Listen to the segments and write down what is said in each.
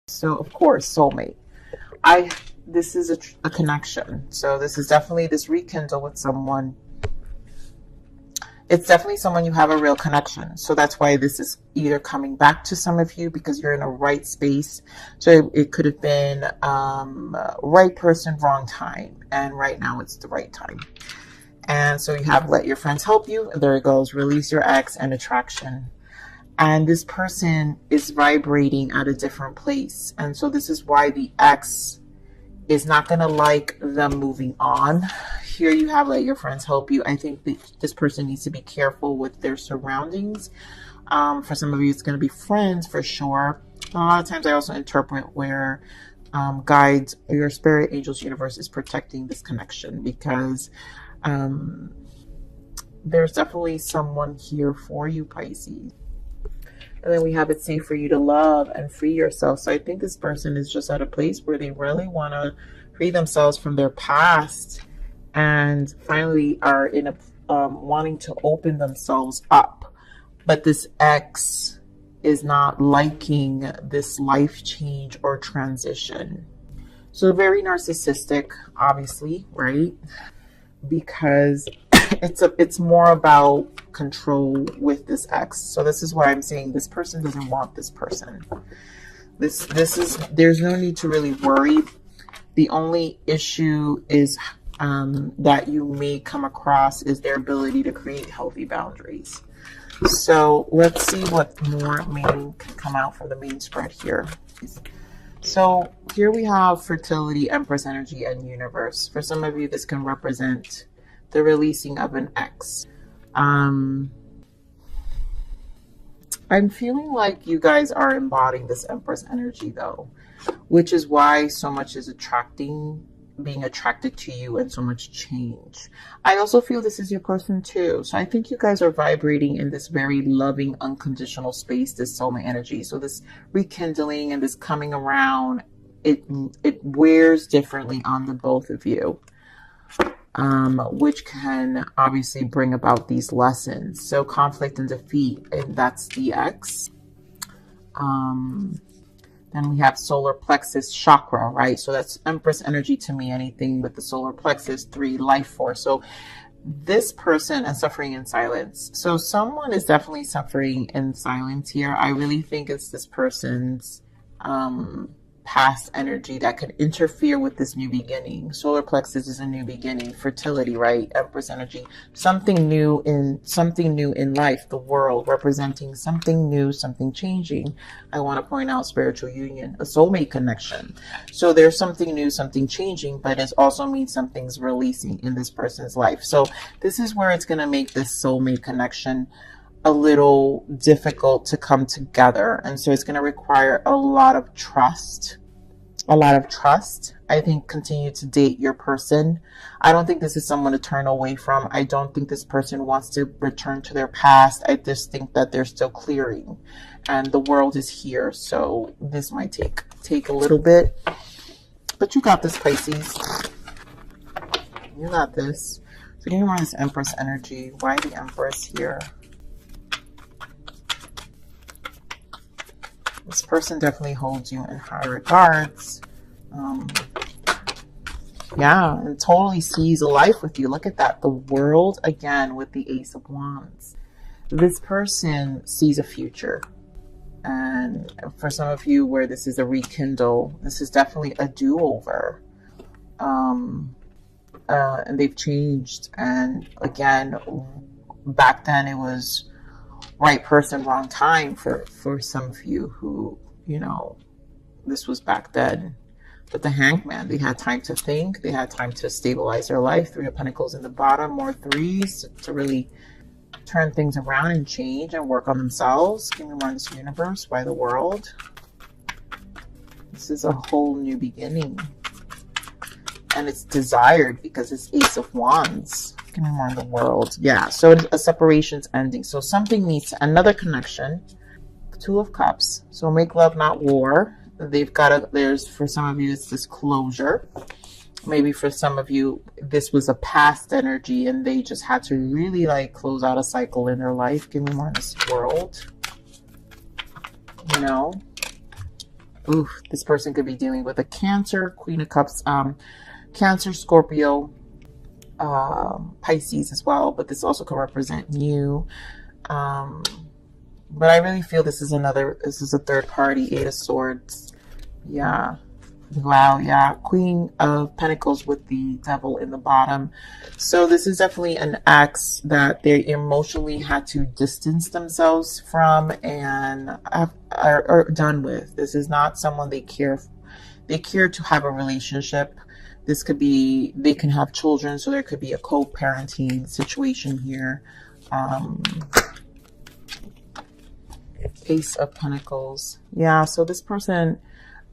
So of course, soulmate. I This is a connection. So this is definitely this rekindle with someone. It's definitely someone you have a real connection. So that's why this is either coming back to some of you because you're in a right space. So it could have been right person, wrong time. And right now it's the right time. And so you have let your friends help you. There it goes. Release your ex and attraction. And this person is vibrating at a different place. And so this is why the ex is not going to like them moving on. Here you have let your friends help you. I think this person needs to be careful with their surroundings. For some of you, it's going to be friends for sure. A lot of times I also interpret where guides, your spirit, angels, universe is protecting this connection because there's definitely someone here for you, Pisces. And then we have it safe for you to love and free yourself. So I think this person is just at a place where they really want to free themselves from their past and finally are in a wanting to open themselves up. But this ex is not liking this life change or transition. So very narcissistic, obviously, right? Because it's more about control with this ex. So this is why I'm saying this person doesn't want this person. This is, there's no need to really worry. The only issue is that you may come across is their ability to create healthy boundaries. So let's see what more main can come out for the main spread here. So here we have fertility, Empress energy, and universe. For some of you, this can represent the releasing of an ex. I'm feeling like you guys are embodying this Empress energy though, which is why so much is being attracted to you and so much change. I also feel this is your person too. So I think you guys are vibrating in this very loving, unconditional space, this soulmate energy. So this rekindling and this coming around, it wears differently on the both of you. Which can obviously bring about these lessons. So conflict and defeat, and that's the X. Then we have solar plexus chakra, right? So that's Empress energy to me, anything with the solar plexus, 3, life force. So this person is suffering in silence. So someone is definitely suffering in silence here. I really think it's this person's past energy that could interfere with this new beginning. Solar plexus is a new beginning, fertility, right? Empress energy, something new in life, the world, representing something new, something changing. I want to point out spiritual union, a soulmate connection. So there's something new, something changing, but it also means something's releasing in this person's life. So this is where it's going to make this soulmate connection a little difficult to come together. And so it's going to require a lot of trust. I think continue to date your person. I don't think this is someone to turn away from. I don't think this person wants to return to their past. I just think that they're still clearing and the world is here. So this might take a little bit, but you got this, Pisces. You got this. So give me more of this Empress energy. Why the Empress here? This person definitely holds you in high regards. Yeah, and totally sees a life with you. Look at that. The world, again, with the Ace of Wands. This person sees a future. And for some of you where this is a rekindle, this is definitely a do-over. And they've changed. And again, back then it was right person, wrong time for some of you who, you know, this was back then. But the Hangman, they had time to think. They had time to stabilize their life. 3 of Pentacles in the bottom, more 3s to really turn things around and change and work on themselves. Give me more in this universe. Why the world? This is a whole new beginning. And it's desired because it's Ace of Wands. Give me more in the world. Yeah, so a separation's ending. So something needs another connection. 2 of Cups. So make love, not war. There's, for some of you, it's this closure. Maybe for some of you, this was a past energy and they just had to really like close out a cycle in their life. Give me more in this world. You know? Ooh, this person could be dealing with a Cancer, Queen of Cups, Cancer, Scorpio, Pisces as well, but this also could represent you. But I really feel this is a third party, Eight of Swords. Yeah. Wow, yeah. Queen of Pentacles with the Devil in the bottom. So this is definitely an ex that they emotionally had to distance themselves from and are done with. This is not someone they care. They care to have a relationship. This could be, they can have children, so there could be a co-parenting situation here. Ace of Pentacles. Yeah, so this person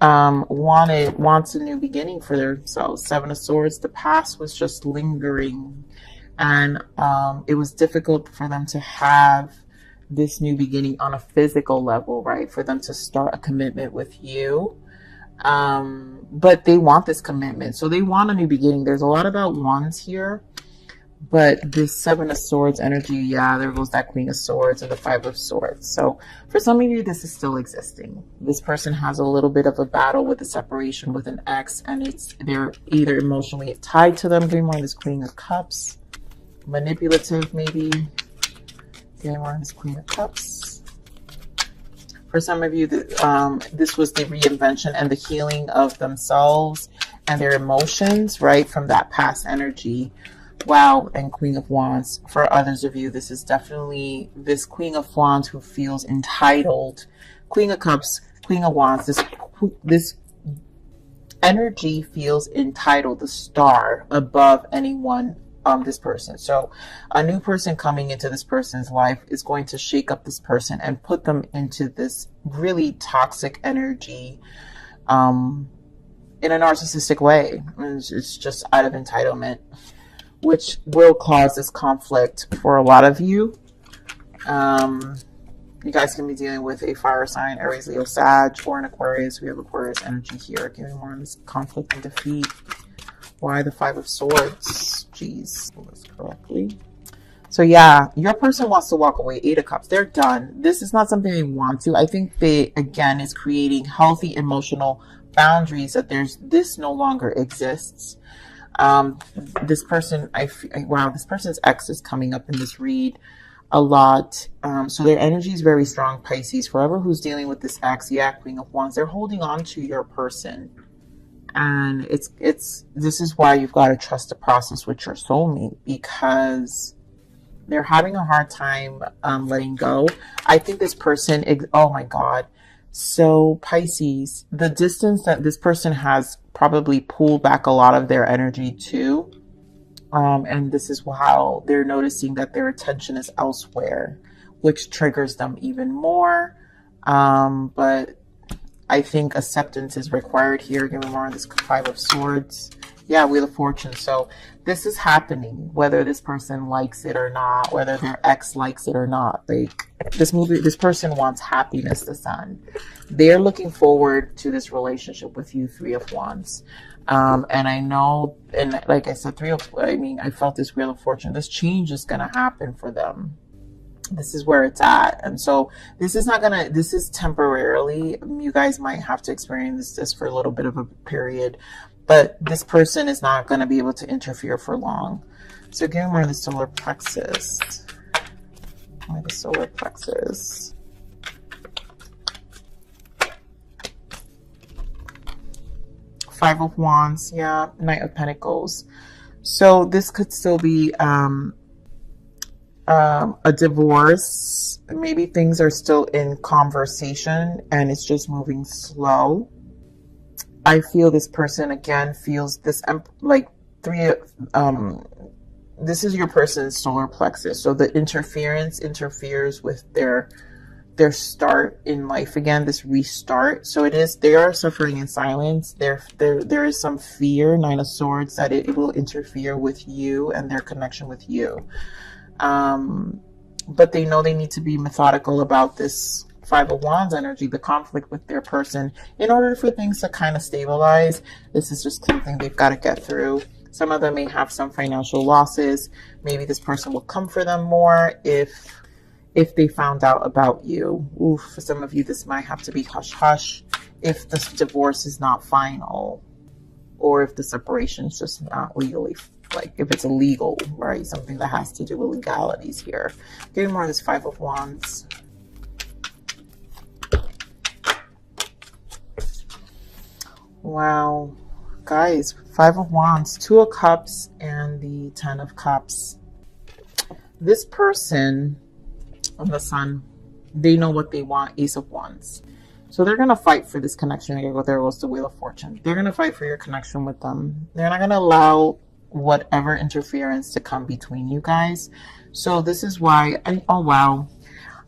wants a new beginning for themselves. Seven of Swords. The past was just lingering, and it was difficult for them to have this new beginning on a physical level, right? For them to start a commitment with you. But they want this commitment, so they want a new beginning. There's a lot about wands here. But this Seven of Swords energy, yeah, there goes that Queen of Swords and the Five of Swords. So for some of you, this is still existing. This person has a little bit of a battle with the separation with an ex, and they're either emotionally tied to them. Give me more on this Queen of Cups. Manipulative, maybe. Give me more on this Queen of Cups. For some of you, this was the reinvention and the healing of themselves and their emotions, right, from that past energy. Wow, and Queen of Wands. For others of you, this is definitely this Queen of Wands who feels entitled. Queen of Cups, Queen of Wands. This energy feels entitled, the star above anyone, this person. So a new person coming into this person's life is going to shake up this person and put them into this really toxic energy, in a narcissistic way. It's just out of entitlement, which will cause this conflict for a lot of you. You guys can be dealing with a fire sign, Aries, Leo, Sag, or an Aquarius. We have Aquarius energy here. Give me more on this conflict and defeat. Why the Five of Swords? Jeez, pull this correctly. So yeah, your person wants to walk away. Eight of Cups. They're done. This is not something they want to. I think they, again, is creating healthy emotional boundaries that this no longer exists. This person, wow, this person's ex is coming up in this read a lot. So their energy is very strong, Pisces. Forever who's dealing with this ex, yeah, Queen of Wands, they're holding on to your person. And this is why you've got to trust the process with your soulmate, because they're having a hard time letting go. I think this person, oh my God. So Pisces, the distance that this person has probably pulled back a lot of their energy too. And this is how they're noticing that their attention is elsewhere, which triggers them even more. But I think acceptance is required here. Give me more on this Five of Swords. Yeah, Wheel of Fortune. So this is happening, whether this person likes it or not, whether their ex likes it or not. Like this person wants happiness, the Sun. They're looking forward to this relationship with you, Three of Wands. And I know, and like I said, I felt this Wheel of Fortune. This change is going to happen for them. This is where it's at. And so this is temporarily. You guys might have to experience this for a little bit of a period, but this person is not going to be able to interfere for long. So give me more of the solar plexus. More of the solar plexus. Five of Wands. Yeah. Knight of Pentacles. So this could still be a divorce. Maybe things are still in conversation and it's just moving slow. I feel this person again feels this like this is your person's solar plexus. So the interferes with their start in life again, this restart. So they are suffering in silence. There is some fear, Nine of Swords, that it will interfere with you and their connection with you. But they know they need to be methodical about this Five of Wands energy, the conflict with their person, in order for things to kind of stabilize. This is just something they've got to get through. Some of them may have some financial losses. Maybe this person will come for them more if if they found out about you. Oof, for some of you, this might have to be hush hush if the divorce is not final, or if the separation is just not legally, like if it's illegal, right? Something that has to do with legalities here. Give me more of this Five of Wands. Wow, guys, Five of Wands, Two of Cups, and the Ten of Cups. This person on the Sun, they know what they want. Ace of Wands. So they're going to fight for this connection. There goes the Wheel of Fortune. They're going to fight for your connection with them. They're not going to allow whatever interference to come between you guys. So this is why, oh wow,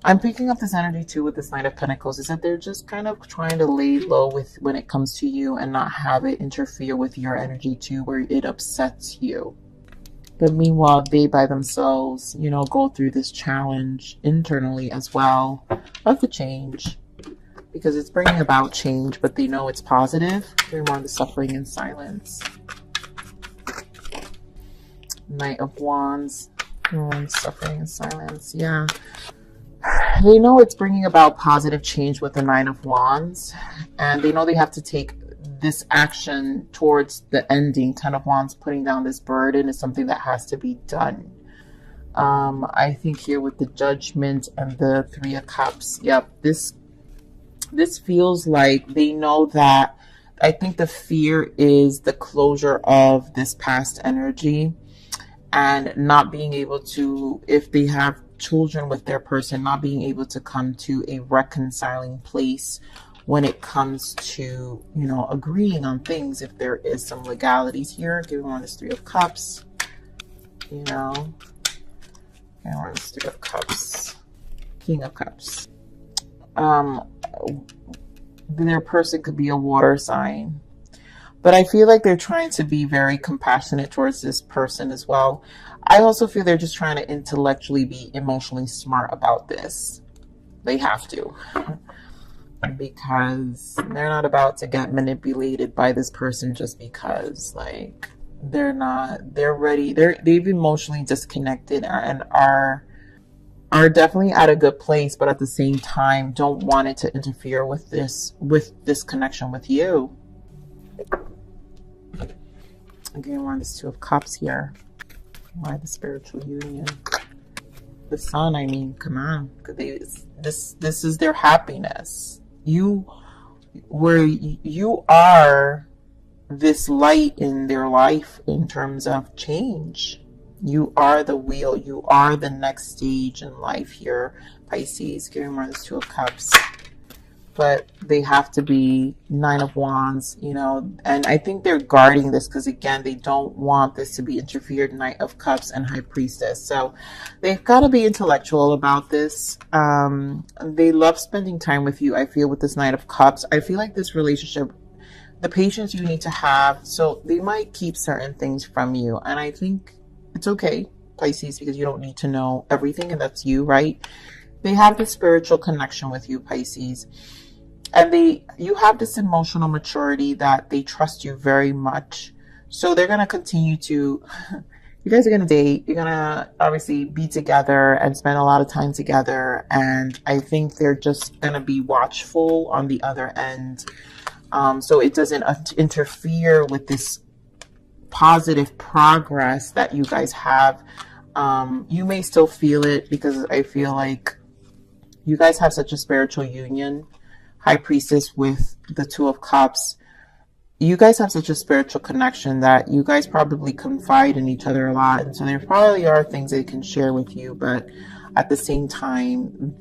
I'm picking up this energy too with this Knight of Pentacles, is that they're just kind of trying to lay low with when it comes to you and not have it interfere with your energy too, where it upsets you. But meanwhile, they by themselves, you know, go through this challenge internally as well of the change, because it's bringing about change, but they know it's positive. They're more the suffering in silence. Knight of Wands, suffering in silence. Yeah. They know it's bringing about positive change with the Nine of Wands, and they know they have to take this action towards the ending. Ten of Wands, putting down this burden, is something that has to be done. I think here with the Judgment and the Three of Cups, yep, this feels like they know that. I think the fear is the closure of this past energy and not being able to, if they have children with their person, not being able to come to a reconciling place when it comes to, you know, agreeing on things, if there is some legalities here. Give me this Three of Cups, you know, and this Three of Cups, King of Cups. Their person could be a water sign, but I feel like they're trying to be very compassionate towards this person as well. I also feel they're just trying to intellectually be emotionally smart about this. They have to, because they're not about to get manipulated by this person just because, like, they're ready. They've emotionally disconnected and are definitely at a good place, but at the same time don't want it to interfere with this connection with you. Again, we're on this Two of Cups here. Why the spiritual union? The Sun, I mean, come on. This is their happiness. You are this light in their life in terms of change. You are the wheel. You are the next stage in life here, Pisces. Give me more of this Two of Cups. But they have to be Nine of Wands, you know, and I think they're guarding this because, again, they don't want this to be interfered. Knight of Cups and High Priestess. So they've got to be intellectual about this. They love spending time with you, I feel, with this Knight of Cups. I feel like this relationship, the patience you need to have, so they might keep certain things from you. And I think it's okay, Pisces, because you don't need to know everything, and that's you, right? They have this spiritual connection with you, Pisces. And you have this emotional maturity that they trust you very much. So they're going to continue to, you guys are going to date. You're going to obviously be together and spend a lot of time together. And I think they're just going to be watchful on the other end. So it doesn't interfere with this positive progress that you guys have. You may still feel it because I feel like you guys have such a spiritual union. High Priestess with the Two of Cups. You guys have such a spiritual connection that you guys probably confide in each other a lot. And so there probably are things they can share with you. But at the same time,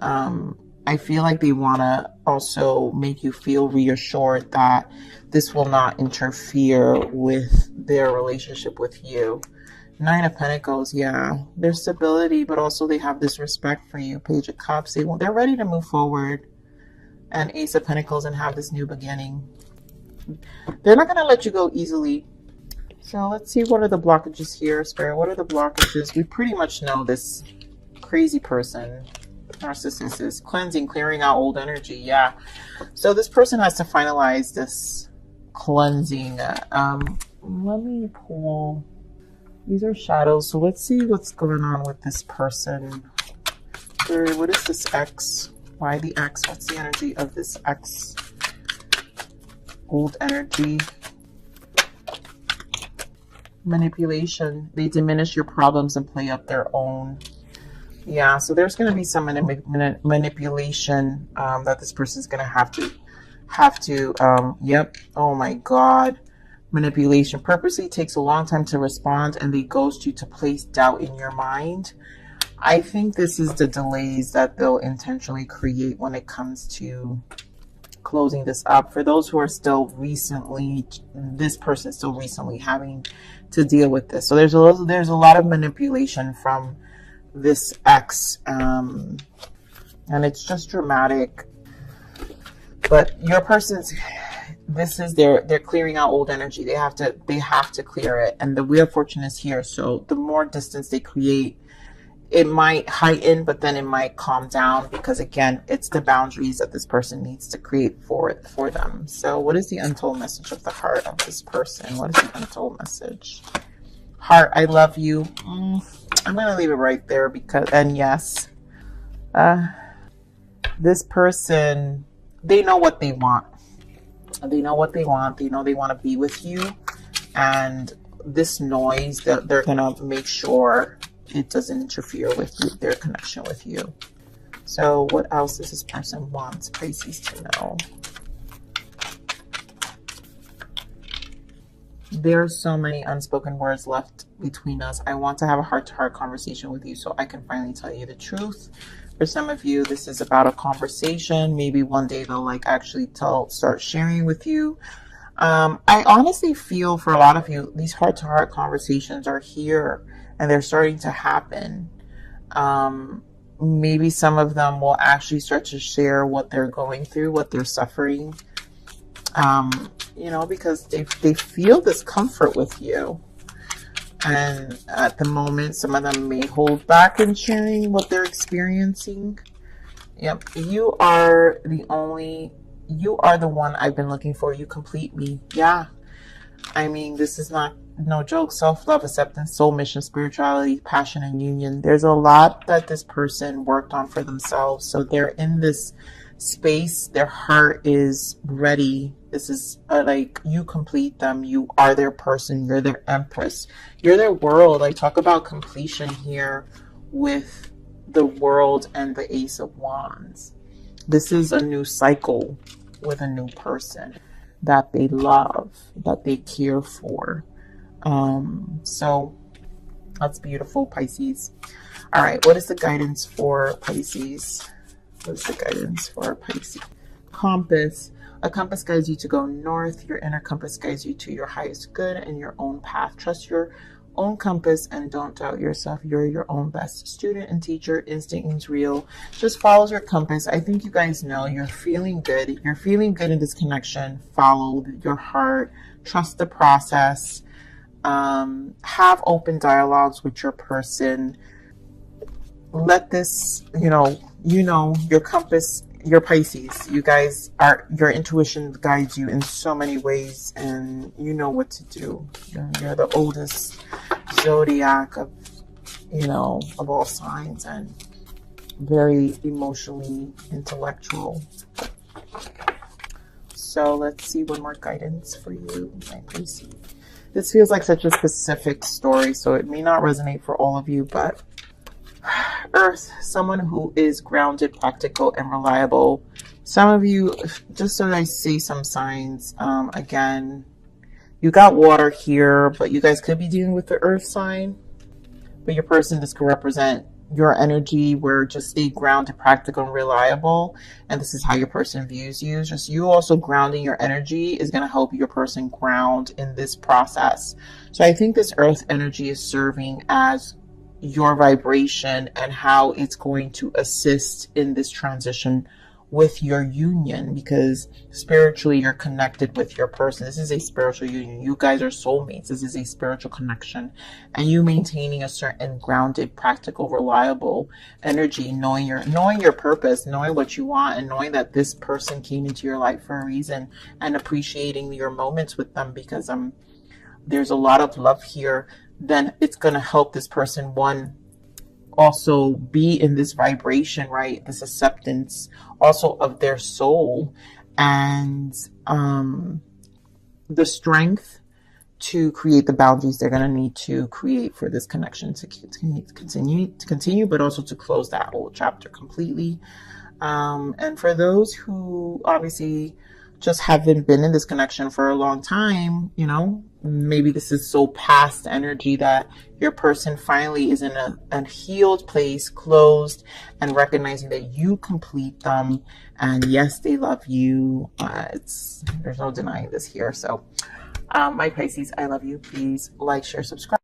I feel like they want to also make you feel reassured that this will not interfere with their relationship with you. Nine of Pentacles, yeah. There's stability, but also they have this respect for you. Page of Cups, they're ready to move forward. And Ace of Pentacles and have this new beginning. They're not going to let you go easily. So let's see, what are the blockages here, Spirit? What are the blockages? We pretty much know this crazy person, narcissist, is cleansing, clearing out old energy. Yeah. So this person has to finalize this cleansing. Let me pull. These are shadows. So let's see what's going on with this person. Spirit, what is this X? Why the X? What's the energy of this X? Old energy. Manipulation. They diminish your problems and play up their own. Yeah, so there's going to be some manipulation that this person's going to have to, yep. Oh my God. Manipulation purposely takes a long time to respond, and they ghost you to place doubt in your mind. I think this is the delays that they'll intentionally create when it comes to closing this up. For those who are still recently, this person is still recently having to deal with this. So there's a lot of manipulation from this ex, and it's just dramatic. But your person's, this is they're clearing out old energy. They have to clear it, and the Wheel of Fortune is here. So the more distance they create, it might heighten, but then it might calm down, because again, it's the boundaries that this person needs to create for them. So what is the untold message of the heart of this person? What is the untold message? Heart, I love you. I'm going to leave it right there because, and yes, this person, they know what they want. They know what they want. They know they want to be with you. And this noise, that they're going to make sure it doesn't interfere with their connection with you. So what else does this person want Pisces to know? There's so many unspoken words left between us. I want to have a heart-to-heart conversation with you so I can finally tell you the truth. For some of you, this is about a conversation. Maybe one day they'll actually start sharing with you. I honestly feel for a lot of you, these heart-to-heart conversations are here and they're starting to happen. Maybe some of them will actually start to share what they're going through, what they're suffering. Because they feel discomfort with you. And at the moment, some of them may hold back in sharing what they're experiencing. Yep. You are the one I've been looking for. You complete me. Yeah. I mean, this is no joke. Self-love, acceptance, soul mission, spirituality, passion, and union. There's a lot that this person worked on for themselves. So they're in this space. Their heart is ready. This is you complete them. You are their person. You're their empress. You're their world. I talk about completion here with the world and the Ace of Wands. This is a new cycle with a new person that they love, that they care for. So that's beautiful, Pisces. All right. What is the guidance for Pisces? What is the guidance for Pisces? Compass. A compass guides you to go north. Your inner compass guides you to your highest good and your own path. Trust your own compass and don't doubt yourself. You're your own best student and teacher. Instinct is real. Just follow your compass. I think you guys know you're feeling good. You're feeling good in this connection. Follow your heart. Trust the process. Have open dialogues with your person. Let this, your compass, your Pisces, you guys your intuition guides you in so many ways, and you know what to do. You're the oldest zodiac of all signs, and very emotionally intellectual. So let's see one more guidance for you, my Pisces. This feels like such a specific story, so it may not resonate for all of you, but Earth, someone who is grounded, practical, and reliable. Some of you, just so I see some signs, again, you got water here, but you guys could be dealing with the Earth sign. But your person, this could represent your energy, where just stay grounded, practical, and reliable. And this is how your person views you. Just you also grounding your energy is going to help your person ground in this process. So I think this Earth energy is serving as your vibration and how it's going to assist in this transition with your union, because spiritually you're connected with your person. This is a spiritual union. You guys are soulmates. This is a spiritual connection, and you maintaining a certain grounded, practical, reliable energy, knowing your purpose, knowing what you want, and knowing that this person came into your life for a reason, and appreciating your moments with them, because there's a lot of love here. Then it's going to help this person, one, also be in this vibration, right? This acceptance also of their soul, and the strength to create the boundaries they're going to need to create for this connection to continue, but also to close that whole chapter completely. And for those who obviously just haven't been in this connection for a long time, you know, maybe this is so past energy that your person finally is in a healed place, closed, and recognizing that you complete them. And yes, they love you. There's no denying this here. So my Pisces, I love you. Please like, share, subscribe.